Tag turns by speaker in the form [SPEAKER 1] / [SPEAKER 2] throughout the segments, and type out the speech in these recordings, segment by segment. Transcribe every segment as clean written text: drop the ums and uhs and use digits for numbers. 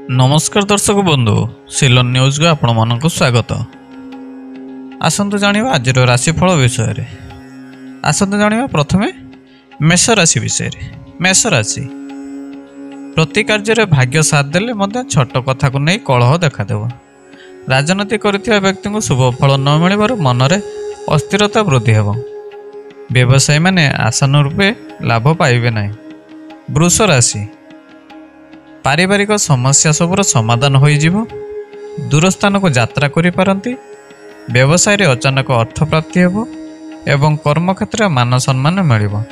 [SPEAKER 1] नमस्कार दर्शक बंधु सिलोन न्यूज को आपण मानक स्वागत। आसंतु जानिबा आज राशिफल विषय रे। आसंतु जानिबा प्रथमे मेष राशि विषय रे। मेष राशि प्रति कार्य रे भाग्य साथ देले मध्य छोट कथा को नहीं कलह देखा देव। राजनीति करिथिबा व्यक्ति को शुभ फल न मिलिबार मन रे अस्थिरता वृद्धि हेबो। व्यवसायी माने आशानुरूपे लाभ पाइबे नहीं। वृष राशि पारिवारिक समस्या सबुर समाधान हो दूर स्थान को यात्रा करि पारंती। व्यवसाय रे अचानक अर्थ प्राप्ति हेबो एवं कर्मक्षेत्र मान सम्मान मिलिबो।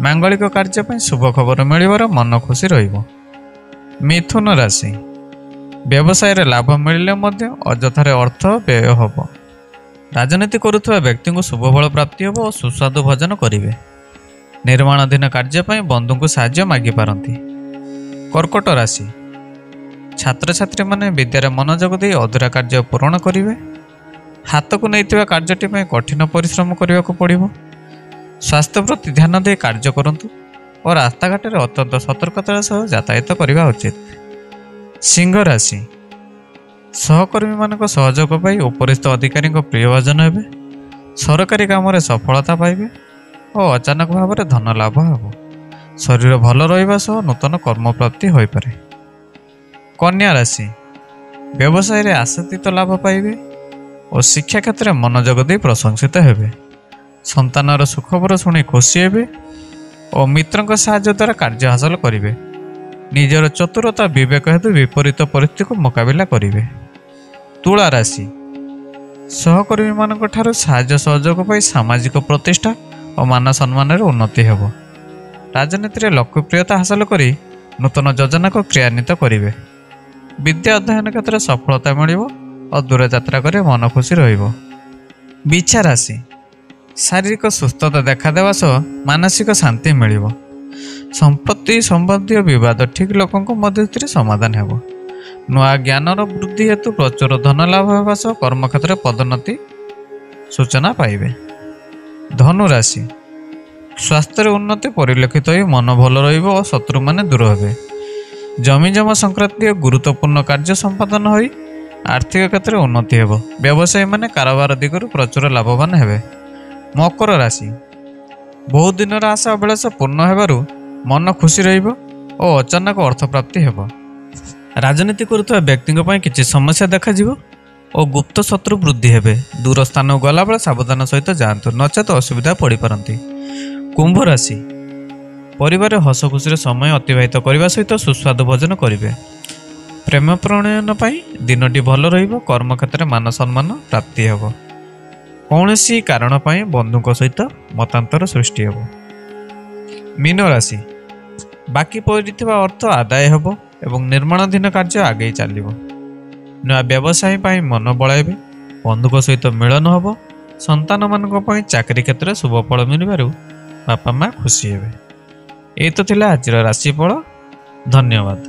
[SPEAKER 1] मांगलिक कार्य पई शुभ खबर मिलिबार मन खुशी रहिबो। मिथुन राशि व्यवसाय रे लाभ मिलिले मध्य अजथारे अर्थ व्यय हेबो। राजनीति करुवा व्यक्ति को शुभ फल प्राप्ति हेबो और सुस्वादु भोजन करिवे। निर्माणाधीन कार्य पई बंधु को साहाय्य मागी पारंती। कर्कट राशि छात्र छात्री माने विद्यार मनोजग दे अधूरा कार्य पूरण करिवे। हाथ को नैतिबा कार्यटी में कठिन परिश्रम करने को पड़िबो। स्वास्थ्य प्रति ध्यान दे कार्य करंतु और रास्ताघाट रे अत्यंत सतर्कतार सह यातायात करबा उचित। सिंह राशि सहकर्मी मानक सहयोग पाई उपरिस्थ अधिकारी प्रियभाजन हेबे। सरकारी काम रे सफलता पाइबे और अचानक भाव में धन लाभ हेबो। शरीर भल रहिबा सह नूतन कर्म प्राप्ति होई पारे। कन्या राशि व्यवसाय रे आशातीत लाभ पाइबे और शिक्षा क्षेत्र में मनोजग दे प्रशंसित हेबे। संतानर सुखबर शुणी खुशी हेबे और मित्रक साहाय्य द्वारा कार्य हासिल करिवे। निजर चतुरता विवेक हेतु विपरीत परिस्थिति को मुकाबिला करिवे। तुला राशि सहकर्मी मानक ठारू साहाय्य सहयोग पाई सामाजिक प्रतिष्ठा और मान सम्मान रे उन्नति हेबो। राजनीति रे लोकप्रियता हासिल करी नूतन योजना को क्रियान्वित करिवे। विद्या अध्ययन क्षेत्र सफलता मिलिबो और दूर यात्रा करे मन खुशी रहिबो। बिछा राशि शारीरिक सुस्थता देखा देवा सह मानसिक शांति मिलिबो। संपत्ति संबंधी विवाद ठीक लोकंक मध्य समाधान हेबो। नुआ ज्ञानर वृद्धि हेतु प्रचुर धन लाभ हेबा सह कर्मक्षेत्र पदोन्नति सूचना पाइबे। धनु राशि स्वास्थ्य उन्नति परिलक्षित हो मन भल रहिबो और शत्रु माने दूर हेबे। जमी जमा संक्रांतीय गुरुत्वपूर्ण कार्य संपादन होई आर्थिक क्षेत्र उन्नति हेबो। व्यवसायी माने कारोबार दिगरु प्रचुर लाभवान हेबे। मकर राशि बहुत दिन आशा अभिलाष पूर्ण हेबारु मन खुशी रहिबो और अचानक अर्थ प्राप्ति हेबो। राजनीति करुवा व्यक्ति पई किछि समस्या देखा जिवो और गुप्त शत्रु वृद्धि हेबे। दूर स्थान गला बेले सावधान सहित जांतु नचेत असुविधा पड़ी पारंती। कुंभ राशि परिवार हस खुशी समय अतिबाहित करने सहित सुस्वादु भोजन करेंगे। प्रेम प्रणयन पाई दिनटी भल रहिबो। कर्म क्षेत्र मान सम्मान प्राप्ति हेबो। कौनसी कारण पाई बंधुक सहित मतांतर सृष्टि हेबो। मीन राशि बाकी पड़िथिबा अर्थ आदाय हेबो एवं निर्माणाधीन कार्य आगे चलिबो। नया व्यवसाय पाई मन बळाइबे। बंधुक सहित मिलन हेबो। संतान मानक पाई चाकरी क्षेत्र शुभ फल मिलिबारु बापा माँ खुशी हेबे। ये तो थिला आज राशिफल। धन्यवाद।